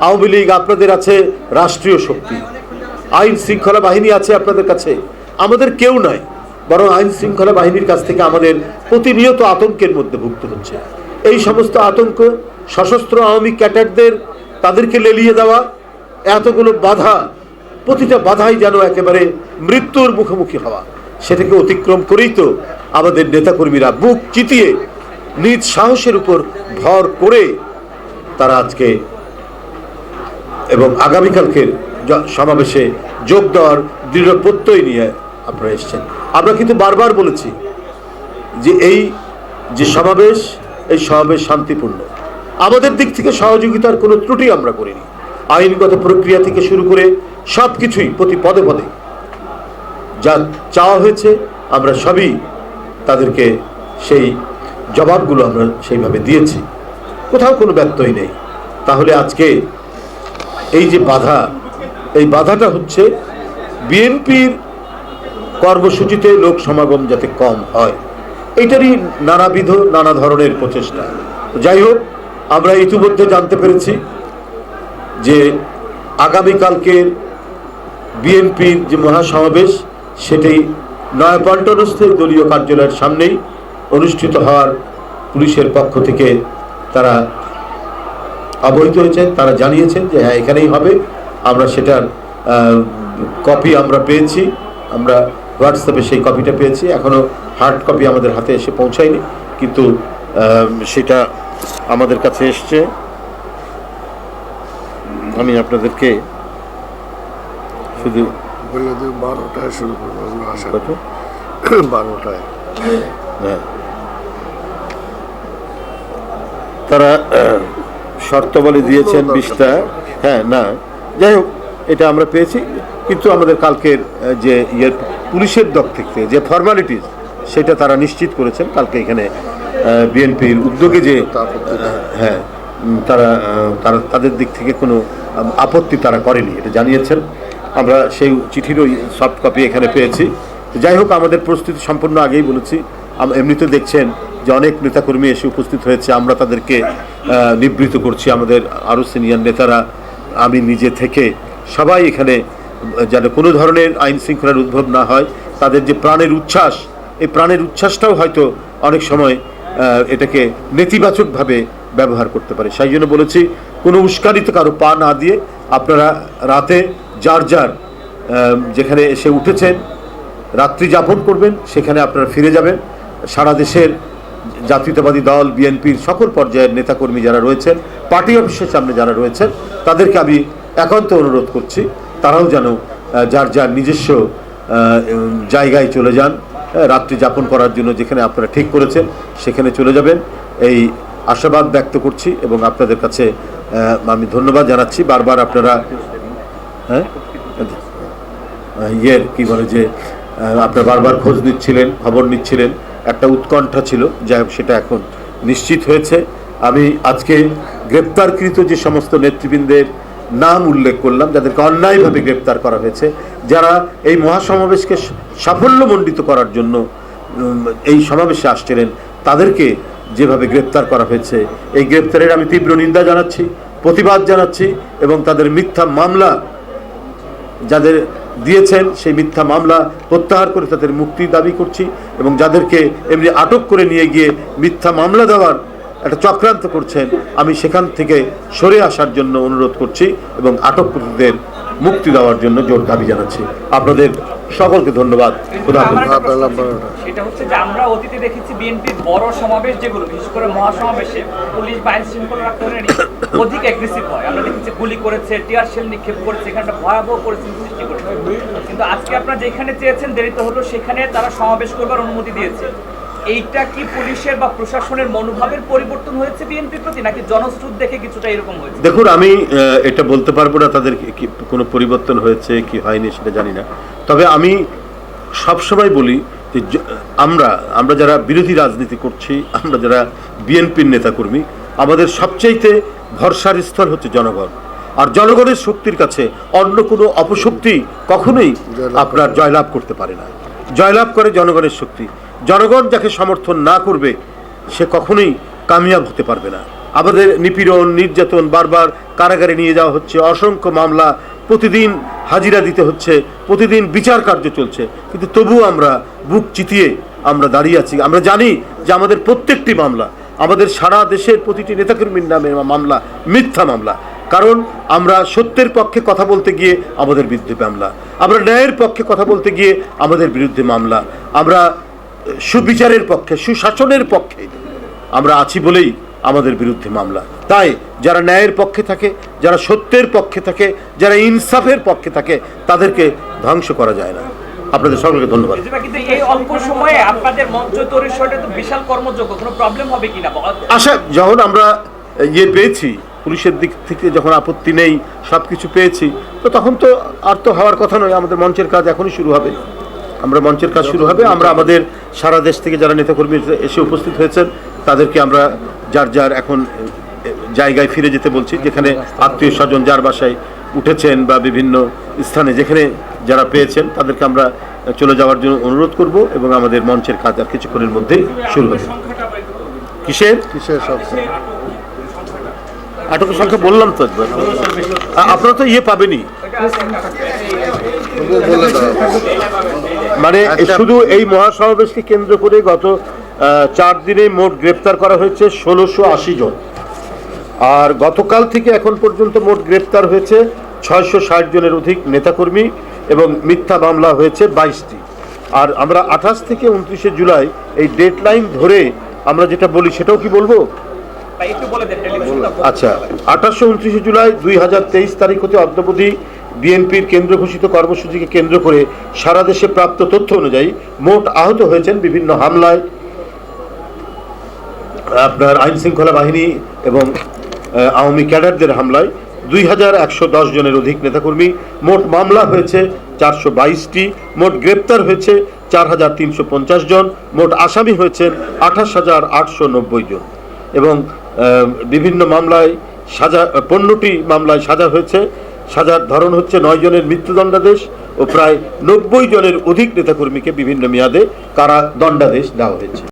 আওয়ামী লীগ, আপনাদের আছে রাষ্ট্রীয় শক্তি, আইন শৃঙ্খলা বাহিনী আছে আপনাদের কাছে, আমাদের কেউ নাই, বরং আইন শৃঙ্খলা বাহিনীর কাছ থেকে আমাদের প্রতিনিয়ত আতঙ্কের মধ্যে ভুগতে হচ্ছে। এই সমস্ত আতঙ্ক, সশস্ত্র আওয়ামী ক্যাডারদের তাদেরকে লেলিয়ে দেওয়া, এতগুলো বাধা, প্রতিটা বাধাই যেন একেবারে মৃত্যুর মুখোমুখি হওয়া, সেটাকে অতিক্রম করেই তো আমাদের নেতাকর্মীরা বুক চিতিয়ে নিজ সাহসের উপর ভর করে তারা আজকে এবং আগামীকালকের সমাবেশে যোগ দেওয়ার দৃঢ় প্রত্যয় নিয়ে আপনারা এসেছেন। আমরা কিন্তু বারবার বলেছি যে এই যে সমাবেশ, এই সমাবেশ শান্তিপূর্ণ। আমাদের দিক থেকে সহযোগিতার কোনো ত্রুটি আমরা করিনি। আইনগত প্রক্রিয়া থেকে শুরু করে সব কিছুই প্রতি পদে পদে যা চাওয়া হয়েছে আমরা সবই তাদেরকে সেই জবাবগুলো আমরা সেইভাবে দিয়েছি, কোথাও কোনো ব্যত্যয় নেই। তাহলে আজকে এই যে বাধা, এই বাধাটা হচ্ছে বিএনপির কর্মসূচিতে লোক সমাগম যাতে কম হয়, এইটারই নানাবিধ নানা ধরনের প্রচেষ্টা। যাই হোক, আমরা ইতিমধ্যে জানতে পেরেছি যে আগামীকালকের বিএনপির যে মহাসমাবেশ সেটি নয়াপল্টনস্থ দলীয় কার্যালয়ের সামনেই অনুষ্ঠিত হওয়ার পুলিশের পক্ষ থেকে তারা অবহিত হয়েছেন, তারা জানিয়েছেন যে হ্যাঁ এখানেই হবে। আমরা সেটার কপি আমরা পেয়েছি, আমরা হোয়াটসঅ্যাপে সেই কপিটা পেয়েছি, এখনও হার্ড কপি আমাদের হাতে এসে পৌঁছায়নি, কিন্তু সেটা আমাদের কাছে এসছে। আমি আপনাদেরকে শুধু 12টায় শুরু করবো, 12টায়। হ্যাঁ, তারা শর্তাবলী দিয়েছেন 20টা। হ্যাঁ, না যাই হোক, এটা আমরা পেয়েছি, কিন্তু আমাদের কালকের যে পুলিশের দিক থেকে যে ফর্মালিটিস সেটা তারা নিশ্চিত করেছেন। কালকে এখানে বিএনপির উদ্যোগে যে হ্যাঁ তারা তাদের দিক থেকে কোনো আপত্তি তারা করেনি, এটা জানিয়েছেন। আমরা সেই চিঠিরও সফট কপি এখানে পেয়েছি। যাই হোক, আমাদের প্রস্তুতি সম্পূর্ণ আগেই বলেছি। এমনিতে দেখছেন যে অনেক নেতাকর্মী এসে উপস্থিত হয়েছে, আমরা তাদেরকে নিবৃত্ত করছি। আমাদের আরও সিনিয়র নেতারা, আমি নিজে থেকে সবাই এখানে যেন কোনো ধরনের আইন শৃঙ্খলার উদ্ভব না হয়। তাদের যে প্রাণের উচ্ছ্বাস, এই প্রাণের উচ্ছ্বাসটাও হয়তো অনেক সময় এটাকে নেতিবাচকভাবে ব্যবহার করতে পারে। সেই জন্য বলেছি, কোনো উস্কানিতে কারো পা না দিয়ে আপনারা রাতে যার যার যেখানে এসে উঠেছেন রাত্রি যাপন করবেন, সেখানে আপনারা ফিরে যাবেন। সারা দেশের জাতীয়তাবাদী দল বিএনপির সকল পর্যায়ের নেতাকর্মী যারা রয়েছেন, পার্টি অফিসের সামনে যারা রয়েছেন, তাদেরকে আমি একান্ত অনুরোধ করছি তারাও যেন যার যার নিজস্ব জায়গায় চলে যান, রাত্রি যাপন করার জন্য যেখানে আপনারা ঠিক করেছেন সেখানে চলে যাবেন, এই আশাবাদ ব্যক্ত করছি। এবং আপনাদের কাছে আমি ধন্যবাদ জানাচ্ছি। বারবার আপনারা কি বলে যে আপনারা বারবার খোঁজ নিচ্ছিলেন, খবর নিচ্ছিলেন, একটা উৎকণ্ঠা ছিল, যাই হোক সেটা এখন নিশ্চিত হয়েছে। আমি আজকে গ্রেপ্তারকৃত যে সমস্ত নেতৃবৃন্দের নাম উল্লেখ করলাম, যাদেরকে অন্যায়ভাবে গ্রেপ্তার করা হয়েছে, যারা এই মহাসমাবেশকে সাফল্যমণ্ডিত করার জন্য এই সমাবেশে আসছিলেন, তাদেরকে যেভাবে গ্রেপ্তার করা হয়েছে, এই গ্রেপ্তারের আমি তীব্র নিন্দা জানাচ্ছি, প্রতিবাদ জানাচ্ছি। এবং তাদের মিথ্যা মামলা যাদের দিয়েছেন সেই মিথ্যা মামলা প্রত্যাহার করে তাদের মুক্তি দাবি করছি। এবং যাদেরকে এমনি আটক করে নিয়ে গিয়ে মিথ্যা মামলা দেওয়ার একটা চক্রান্ত করছেন, আমি সেখান থেকে সরে আসার জন্য অনুরোধ করছি এবং আটককৃতদের মুক্তি দেওয়ার জন্য জোর দাবি জানাচ্ছি। আপনাদের সকলকে ধন্যবাদ। এটা হচ্ছে যে আমরা অতীতে দেখেছি বিএনপির বড় সমাবেশ যেগুলো, বিশেষ করে মহাসমাবেশে পুলিশ বা আইন শৃঙ্খলা রক্ষাকারী অধিক অ্যাগ্রেসিভ হয়। আমরা দেখেছি গুলি করেছে, টিয়ার শেল নিক্ষেপ করেছে, এখানটা ভয়াবহ পরিস্থিতি সৃষ্টি করেছে। কিন্তু আজকে আপনারা যেখানে চেয়েছেন দেরিতে হলো, সেখানে তারা সমাবেশ করবার অনুমতি দিয়েছে। এইটা কি পুলিশের বা প্রশাসনের মনোভাবের পরিবর্তন হয়েছে বিএনপির প্রতি, নাকি জনস্রোত দেখে কিছুটা এরকম হয়েছে? দেখুন, আমি এটা বলতে পারবো না তাদের কোনো পরিবর্তন হয়েছে কি হয়নি সেটা জানি না। তবে আমি সবসময় বলি যে আমরা যারা বিরোধী রাজনীতি করছি, আমরা যারা বিএনপির নেতাকর্মী, আমাদের সবচাইতে ভরসার স্থল হচ্ছে জনগণ। আর জনগণের শক্তির কাছে অন্য কোনো অপশক্তি কখনোই আপনার জয়লাভ করতে পারে না। জয়লাভ করে জনগণের শক্তি। জনগণ যাকে সমর্থন না করবে সে কখনোই কামিয়াব হতে পারবে না। আমাদের নিপীড়ন নির্যাতন, বারবার কারাগারে নিয়ে যাওয়া হচ্ছে, অসংখ্য মামলা, প্রতিদিন হাজিরা দিতে হচ্ছে, প্রতিদিন বিচার কার্য চলছে, কিন্তু তবুও আমরা বুক চিতিয়ে আমরা দাঁড়িয়ে আছি। আমরা জানি যে আমাদের প্রত্যেকটি মামলা, আমাদের সারা দেশের প্রতিটি নেতাকর্মীর নামে মামলা মিথ্যা মামলা। কারণ আমরা সত্যের পক্ষে কথা বলতে গিয়ে আমাদের বিরুদ্ধে মামলা, আমরা ন্যায়ের পক্ষে কথা বলতে গিয়ে আমাদের বিরুদ্ধে মামলা, আমরা সুবিচারের পক্ষে, সুশাসনের পক্ষে আমরা আছি বলেই আমাদের বিরুদ্ধে মামলা। তাই যারা ন্যায়ের পক্ষে থাকে, যারা সত্যের পক্ষে থাকে, যারা ইনসাফের পক্ষে থাকে, তাদেরকে ধ্বংস করা যায় না। আপনাদের সকলকে ধন্যবাদ। কিন্তু এই অল্প সময়ে আপনাদের মঞ্চ তৈরির বিষয়টা তো বিশাল কর্মযোগ্য, কোনো প্রবলেম হবে কিনা? আশা, যখন আমরা পেয়েছি, পুলিশের দিক থেকে যখন আপত্তি নেই, সব কিছু পেয়েছি, তো তখন তো আর তো হওয়ার কথা নয়। আমাদের মঞ্চের কাজ এখনই শুরু হবে, মঞ্চের কাজ শুরু হবে। আমরা আমাদের সারা দেশ থেকে যারা নেতাকর্মী এসে উপস্থিত হয়েছেন, তাদেরকে আমরা যার যার এখন জায়গায় ফিরে যেতে বলছি, যেখানে আত্মীয় স্বজন যার বাসায় উঠেছেন বা বিভিন্ন স্থানে যেখানে যারা পেয়েছেন, তাদেরকে আমরা চলে যাওয়ার জন্য অনুরোধ করব এবং আমাদের মঞ্চের কাজ আর কিছুক্ষণের মধ্যেই শুরু হবে। কিসের সব আটকের সংখ্যা বললাম তো একবার, আপনারা তো পাবেনই, বলে দাও। মানে শুধু এই মহাসমাবেশকে কেন্দ্র করে গত 4 দিনে মোট গ্রেপ্তার করা হয়েছে 1680 জন, আর গতকাল থেকে এখন পর্যন্ত মোট গ্রেপ্তার হয়েছে 660 জনের অধিক নেতাকর্মী এবং মিথ্যা মামলা হয়েছে 22টি। আর আমরা 28 থেকে 29শে জুলাই এই ডেডলাইন ধরে আমরা যেটা বলি সেটাও কি বলবো? আচ্ছা, 28 ও 29শে জুলাই 2023 তারিখ হতে অদ্যাবধি বিএনপির কেন্দ্র ঘোষিত কর্মসূচিকে কেন্দ্র করে সারা দেশে প্রাপ্ত তথ্য অনুযায়ী মোট আহত হয়েছেন বিভিন্ন হামলায় আপনার আইন শৃঙ্খলা বাহিনী এবং আওয়ামী ক্যাডারদের হামলায় 2110 জনের অধিক নেতাকর্মী। মোট মামলা হয়েছে 422টি, মোট গ্রেপ্তার হয়েছে 4350 জন, মোট আসামি হয়েছেন 28890 জন এবং বিভিন্ন মামলায় সাজা 15টি মামলায় সাজা হয়েছে। সাজার ধরন হচ্ছে 9 জনের মৃত্যুদণ্ডাদেশ ও প্রায় 90 জনের অধিক নেতাকর্মীকে বিভিন্ন মেয়াদে কারাদণ্ডাদেশ দেওয়া হয়েছে।